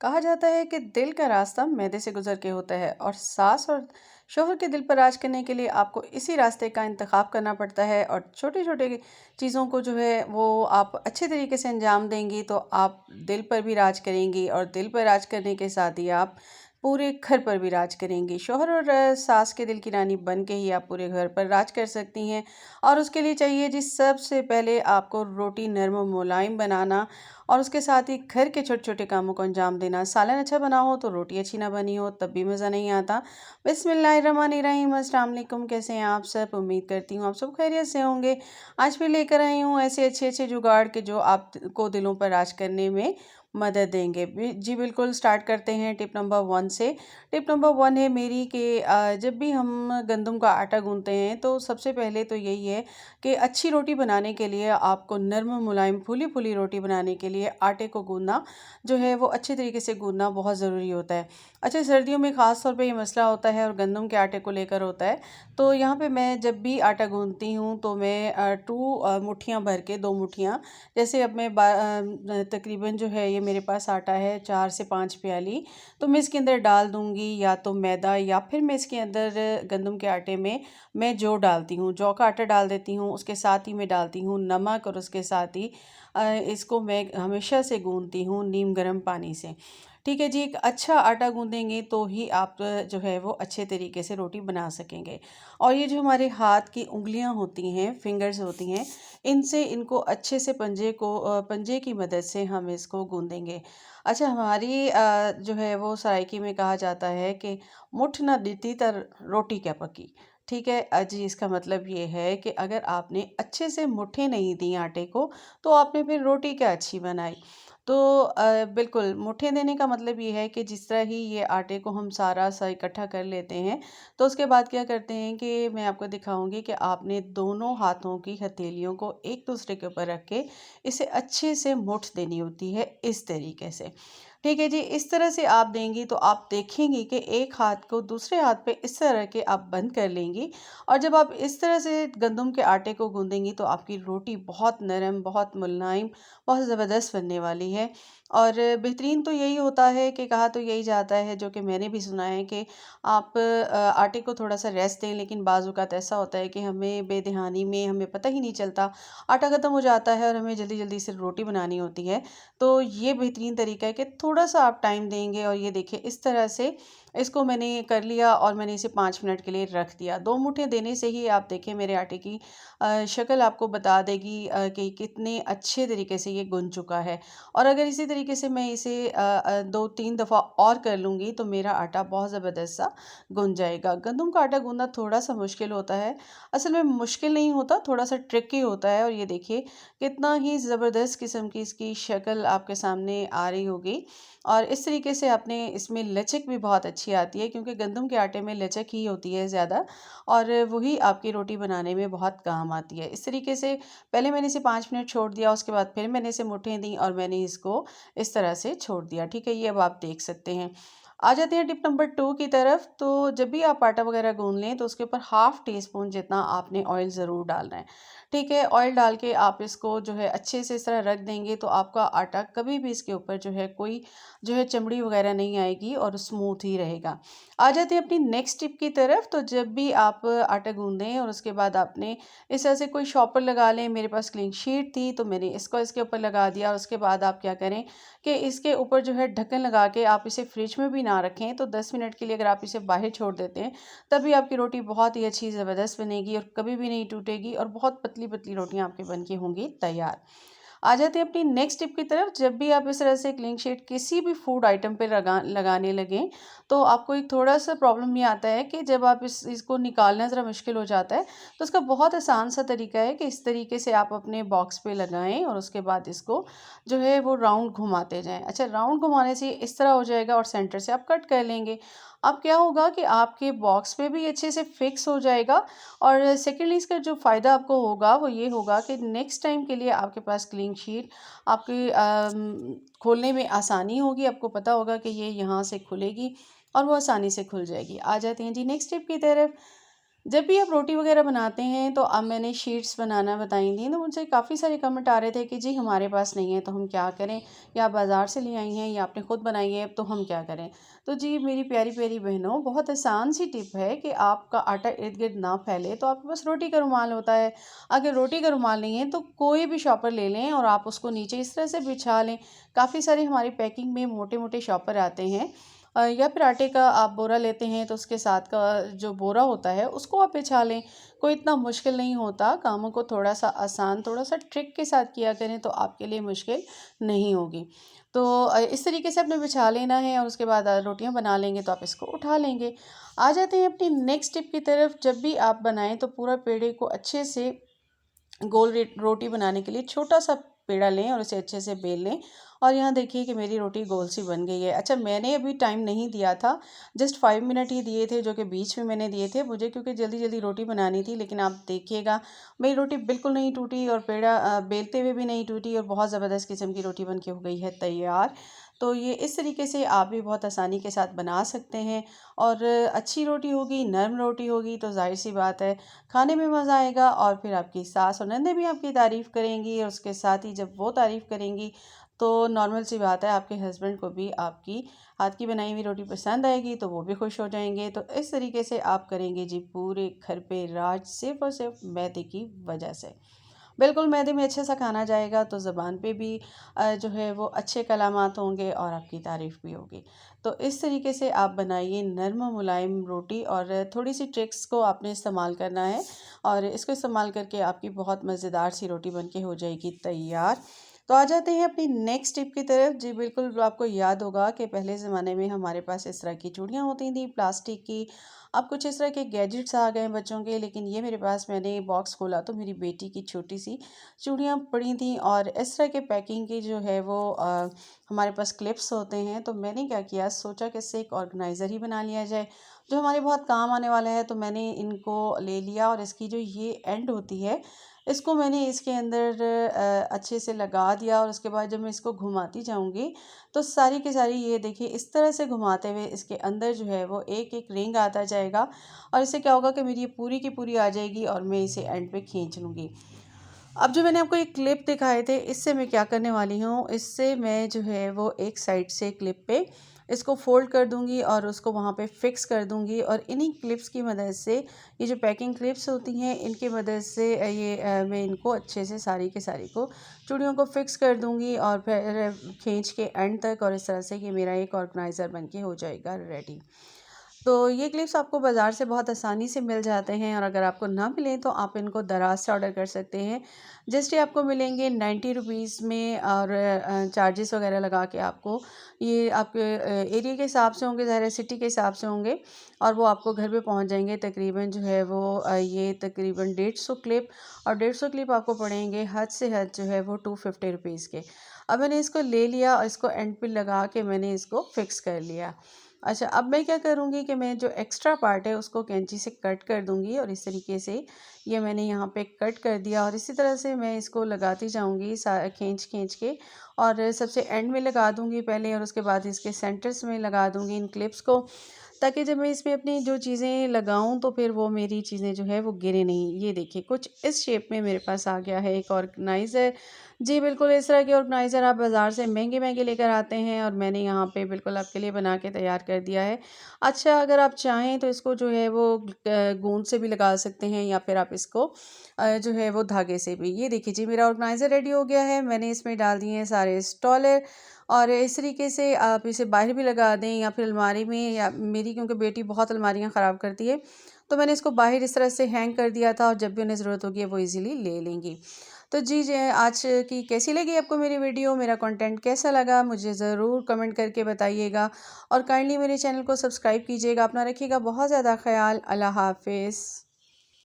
कहा जाता है कि दिल का रास्ता मैदे से गुजर के होता है और सास और शोहर के दिल पर राज करने के लिए आपको इसी रास्ते का इंतखाब करना पड़ता है। और छोटे छोटे चीज़ों को जो है वो आप अच्छे तरीके से अंजाम देंगी तो आप दिल पर भी राज करेंगी, और दिल पर राज करने के साथ ही आप पूरे घर पर भी राज करेंगी। शोहर और सास के दिल की रानी बन के ही आप पूरे घर पर राज कर सकती हैं। और उसके लिए चाहिए जी, सबसे पहले आपको रोटी नरम और मुलायम बनाना, और उसके साथ ही घर के छोटे-छोटे कामों को अंजाम देना। सालन अच्छा बना हो तो रोटी अच्छी ना बनी हो तब भी मज़ा नहीं आता। बिस्मिल्लाहिर्रहमानिर्रहीम, अस्सलाम वालेकुम। कैसे हैं आप सब? उम्मीद करती हूँ आप सब खैरियत से होंगे। आज फिर लेकर आई हूँ ऐसे अच्छे-अच्छे जुगाड़ के जो आपको दिलों पर राज करने में मदद देंगे। जी बिल्कुल, स्टार्ट करते हैं टिप नंबर 1 से। टिप नंबर 1 है मेरी कि जब भी हम गंदम का आटा गूँथते हैं तो सबसे पहले तो यही है कि अच्छी रोटी बनाने के लिए आपको नरम मुलायम फूली-फूली रोटी बनाने के लिए आटे को गूँथना जो है वो अच्छे तरीके से गूँथना बहुत ज़रूरी होता है। अच्छा, सर्दियों में ख़ास तौर पे ये मसला होता है और गंदम के आटे को लेकर होता है। तो यहाँ पे मैं जब भी आटा गूँथती हूँ तो मैं 2 मुट्ठियाँ भर के 2 मुट्ठियाँ, जैसे अब मैं तकरीबन जो है ये मेरे पास आटा है 4 से 5 प्याली, तो मैं इसके अंदर डाल दूँगी या तो मैदा या फिर मैं इसके अंदर गंदम के आटे में मैं जौ डालती हूँ, जौ का आटा डाल देती हूँ। उसके साथ ही मैं डालती हूँ नमक, और उसके साथ ही इसको मैं हमेशा से गूँथती हूँ नीम गर्म पानी से। ठीक है जी, एक अच्छा आटा गूँथेंगे तो ही आप जो है वो अच्छे तरीके से रोटी बना सकेंगे। और ये जो हमारे हाथ की उँगलियाँ होती हैं, फिंगर्स होती हैं, इनसे इनको अच्छे से पंजे की मदद से हम इसको गूँथेंगे। अच्छा, हमारी जो है वो सराइकी में कहा जाता है कि मुठ ना दिती तर रोटी क्या पकी। ठीक है जी, इसका मतलब ये है कि अगर आपने अच्छे से मुट्ठें नहीं दी आटे को तो आपने फिर रोटी क्या अच्छी बनाई। तो बिल्कुल, मुट्ठें देने का मतलब ये है कि जिस तरह ही ये आटे को हम सारा सा इकट्ठा कर लेते हैं, तो उसके बाद क्या करते हैं कि मैं आपको दिखाऊंगी कि आपने दोनों हाथों की हथेलियों को एक दूसरे के ऊपर रख के इसे अच्छे से मुठ देनी होती है, इस तरीके से। ठीक है जी, इस तरह से आप देंगी तो आप देखेंगी कि एक हाथ को दूसरे हाथ पे इस तरह के आप बंद कर लेंगी। और जब आप इस तरह से गंदम के आटे को गूंदेंगी तो आपकी रोटी बहुत नरम, बहुत मुलायम, बहुत ज़बरदस्त बनने वाली है। और बेहतरीन तो यही होता है कि कहा तो यही जाता है, जो कि मैंने भी सुना है कि आप आटे को थोड़ा-सा रेस्ट दें, लेकिन बाज़ औक़ात ऐसा होता है कि हमें बेध्यानी में हमें पता ही नहीं चलता, आटा ख़त्म हो जाता है और हमें जल्दी-जल्दी से रोटी बनानी होती है। तो ये बेहतरीन तरीका है कि थोड़ा-सा आप टाइम देंगे। और ये देखिए, इस तरह से इसको मैंने कर लिया और मैंने इसे 5 मिनट के लिए रख दिया। 2 मुट्ठें देने से ही आप देखिए मेरे आटे की शक्ल आपको बता देगी कि कितने अच्छे तरीके से ये गुन चुका है। और अगर इसी तरीके से मैं इसे 2-3 दफ़ा और कर लूँगी तो मेरा आटा बहुत ज़बरदस्त सा गुन जाएगा। गंदम का आटा गूँथना थोड़ा-सा मुश्किल होता है। असल में मुश्किल नहीं होता, थोड़ा-सा ट्रिकी होता है। और ये देखिए कितना ही ज़बरदस्त किस्म की इसकी शक्ल आपके सामने आ रही होगी। और इस तरीके से आपने इसमें लचक भी बहुत अच्छी आती है, क्योंकि गंदम के आटे में लचक ही होती है ज़्यादा, और वही आपकी रोटी बनाने में बहुत काम आती है। इस तरीके से पहले मैंने इसे 5 मिनट छोड़ दिया, उसके बाद फिर मैंने इसे मुट्ठें दी और मैंने इसको इस तरह से छोड़ दिया। ठीक है, ये अब आप देख सकते हैं। आ जाते हैं टिप नंबर 2 की तरफ। तो जब भी आप आटा वगैरह गूँध लें तो उसके ऊपर हाफ़ टी स्पून जितना आपने ऑयल ज़रूर डालना है। ठीक है, ऑयल डाल के आप इसको जो है अच्छे से इस तरह रख देंगे तो आपका आटा कभी भी इसके ऊपर जो है कोई जो है चमड़ी वगैरह नहीं आएगी और स्मूथ ही रहेगा। आ जाते हैं अपनी नेक्स्ट टिप की तरफ। तो जब भी आप आटा गूँधें और उसके बाद आपने इस तरह से कोई शॉपर लगा लें, मेरे पास क्लीन शीट थी तो मैंने इसको इसके ऊपर लगा दिया। और उसके बाद आप क्या करें कि इसके ऊपर जो है ढक्कन लगा के आप इसे फ्रिज में भी ना रखें, तो 10 मिनट के लिए अगर आप इसे बाहर छोड़ देते हैं तभी आपकी रोटी बहुत ही अच्छी ज़बरदस्त बनेगी और कभी भी नहीं टूटेगी, और बहुत पतली पतली रोटियां आपकी बन के होंगी तैयार। आ जाते हैं अपनी नेक्स्ट टिप की तरफ। जब भी आप इस तरह से क्लीन शीट किसी भी फूड आइटम पे लगाने लगें तो आपको एक थोड़ा सा प्रॉब्लम ये आता है कि जब आप इसको निकालना ज़रा मुश्किल हो जाता है। तो उसका बहुत आसान सा तरीका है कि इस तरीके से आप अपने बॉक्स पे लगाएं और उसके बाद इसको जो है वो राउंड घुमाते जाएं। अच्छा, राउंड घुमाने से इस तरह हो जाएगा और सेंटर से आप कट कर लेंगे। अब क्या होगा कि आपके बॉक्स पे भी अच्छे से फिक्स हो जाएगा। और सेकेंडली इसका जो फ़ायदा आपको होगा वो ये होगा कि नेक्स्ट टाइम के लिए आपके पास क्लीन शीट आपकी खोलने में आसानी होगी। आपको पता होगा कि ये यहाँ से खुलेगी और वो आसानी से खुल जाएगी। आ जाते हैं जी नेक्स्ट टिप की तरफ। जब भी आप रोटी वगैरह बनाते हैं तो अब मैंने शीट्स बनाना बताई थी, तो मुझसे काफ़ी सारे कमेंट आ रहे थे कि जी हमारे पास नहीं है तो हम क्या करें, या आप बाज़ार से ले आई हैं या आपने खुद बनाई है तो हम क्या करें। तो जी मेरी प्यारी प्यारी बहनों, बहुत आसान सी टिप है कि आपका आटा इर्द गिर्द ना फैले तो आपके पास रोटी का रुमाल होता है। अगर रोटी का रुमाल नहीं है तो कोई भी शॉपर ले लें और आप उसको नीचे इस तरह से बिछा लें। काफ़ी सारे हमारी पैकिंग में मोटे मोटे शॉपर आते हैं, या फिर आटे का आप बोरा लेते हैं तो उसके साथ का जो बोरा होता है उसको आप बिछा लें। कोई इतना मुश्किल नहीं होता, कामों को थोड़ा सा आसान, थोड़ा सा ट्रिक के साथ किया करें तो आपके लिए मुश्किल नहीं होगी। तो इस तरीके से आपने बिछा लेना है और उसके बाद रोटियां बना लेंगे तो आप इसको उठा लेंगे। आ जाते हैं अपनी नेक्स्ट टिप की तरफ। जब भी आप बनाएं तो पूरा पेड़े को अच्छे से गोल रोटी बनाने के लिए छोटा सा पेड़ा लें और उसे अच्छे से बेल लें। और यहाँ देखिए कि मेरी रोटी गोल सी बन गई है। अच्छा, मैंने अभी टाइम नहीं दिया था, जस्ट 5 मिनट ही दिए थे जो कि बीच में मैंने दिए थे मुझे, क्योंकि जल्दी जल्दी रोटी बनानी थी। लेकिन आप देखिएगा मेरी रोटी बिल्कुल नहीं टूटी और पेड़ा बेलते हुए भी नहीं टूटी और बहुत ज़बरदस्त किस्म की रोटी बन के हो गई है तैयार। तो ये इस तरीके से आप भी बहुत आसानी के साथ बना सकते हैं। और अच्छी रोटी होगी, नरम रोटी होगी तो जाहिर सी बात है खाने में मज़ा आएगा, और फिर आपकी सास और नंदें भी आपकी तारीफ़ करेंगी, और उसके साथ ही जब वो तारीफ़ करेंगी तो नॉर्मल सी बात है आपके हस्बैंड को भी आपकी हाथ की बनाई हुई रोटी पसंद आएगी तो वो भी खुश हो जाएंगे। तो इस तरीके से आप करेंगे जी पूरे घर पे राज, सिर्फ और सिर्फ मैदे की वजह से। बिल्कुल मैदे में अच्छे सा खाना जाएगा तो ज़बान पे भी जो है वो अच्छे कलामात होंगे और आपकी तारीफ़ भी होगी। तो इस तरीके से आप बनाइए नरम मुलायम रोटी, और थोड़ी सी ट्रिक्स को आपने इस्तेमाल करना है और इसको इस्तेमाल करके आपकी बहुत मज़ेदार सी रोटी बन के हो जाएगी तैयार। तो आ जाते हैं अपनी नेक्स्ट टिप की तरफ। जी बिल्कुल, आपको याद होगा कि पहले ज़माने में हमारे पास इस तरह की चूड़ियाँ होती थी प्लास्टिक की। अब कुछ इस तरह के गैजेट्स आ गए हैं बच्चों के, लेकिन ये मेरे पास, मैंने बॉक्स खोला तो मेरी बेटी की छोटी सी चूड़ियाँ पड़ी थी, और इस तरह के पैकिंग की जो है वो हमारे पास क्लिप्स होते हैं। तो मैंने क्या किया, सोचा कि इससे एक ऑर्गेनाइज़र ही बना लिया जाए जो हमारे बहुत काम आने वाला है। तो मैंने इनको ले लिया और इसकी जो ये एंड होती है इसको मैंने इसके अंदर अच्छे से लगा दिया, और उसके बाद जब मैं इसको घुमाती जाऊंगी तो सारी की सारी, ये देखिए इस तरह से घुमाते हुए इसके अंदर जो है वो एक एक रिंग आता जाएगा, और इससे क्या होगा कि मेरी ये पूरी की पूरी आ जाएगी और मैं इसे एंड पे खींच लूँगी। अब जो मैंने आपको एक क्लिप दिखाए थे, इससे मैं क्या करने वाली हूँ, इससे मैं जो है वो एक साइड से क्लिप पे इसको फ़ोल्ड कर दूँगी और उसको वहाँ पे फ़िक्स कर दूँगी, और इन्हीं क्लिप्स की मदद से, ये जो पैकिंग क्लिप्स होती हैं इनकी मदद से मैं इनको अच्छे से सारी के सारी को चूड़ियों को फ़िक्स कर दूँगी, और फिर खींच के एंड तक, और इस तरह से ये मेरा एक ऑर्गेनाइज़र बन के हो जाएगा रेडी। तो ये क्लिप्स आपको बाज़ार से बहुत आसानी से मिल जाते हैं, और अगर आपको ना मिलें तो आप इनको दराज से ऑर्डर कर सकते हैं। जस्ट ये आपको मिलेंगे 90 रुपीज़ में, और चार्जेस वगैरह लगा के आपको, ये आपके एरिया के हिसाब से होंगे, ज़ाहिर है सिटी के हिसाब से होंगे, और वो आपको घर पे पहुंच जाएंगे। तकरीबन जो है वो ये तकरीबन 150 क्लिप, और 150 क्लिप आपको पड़ेंगे हद से हद जो है वो 250 रुपीज़ के। अब मैंने इसको ले लिया और इसको एंड पे लगा के मैंने इसको फिक्स कर लिया। अच्छा, अब मैं क्या करूँगी कि मैं जो एक्स्ट्रा पार्ट है उसको कैंची से कट कर दूँगी, और इस तरीके से ये मैंने यहाँ पे कट कर दिया, और इसी तरह से मैं इसको लगाती जाऊँगी खींच खींच के, और सबसे एंड में लगा दूँगी पहले, और उसके बाद इसके सेंटर्स में लगा दूँगी इन क्लिप्स को, ताकि जब मैं इसमें अपनी जो चीज़ें लगाऊं तो फिर वो मेरी चीज़ें जो है वो गिरे नहीं। ये देखिए कुछ इस शेप में मेरे पास आ गया है एक ऑर्गेनाइज़र। जी बिल्कुल, इस तरह के ऑर्गेनाइज़र आप बाज़ार से महंगे महंगे लेकर आते हैं, और मैंने यहाँ पे बिल्कुल आपके लिए बना के तैयार कर दिया है। अच्छा, अगर आप चाहें तो इसको जो है वो गोंद से भी लगा सकते हैं, या फिर आप इसको जो है वो धागे से भी। ये देखिए जी मेरा ऑर्गेनाइज़र रेडी हो गया है। मैंने इसमें डाल दिए हैं सारे स्टॉलर, और इस तरीके से आप इसे बाहर भी लगा दें या फिर अलमारी में, या मेरी क्योंकि बेटी बहुत अलमारियाँ ख़राब करती है तो मैंने इसको बाहर इस तरह से हैंग कर दिया था, और जब भी उन्हें ज़रूरत होगी वो इजीली ले लेंगी। तो जी जी, आज की कैसी लगी आपको मेरी वीडियो, मेरा कंटेंट कैसा लगा, मुझे ज़रूर कमेंट करके बताइएगा, और काइंडली मेरे चैनल को सब्सक्राइब कीजिएगा। अपना रखिएगा बहुत ज़्यादा ख्याल। अल्लाह हाफिज़।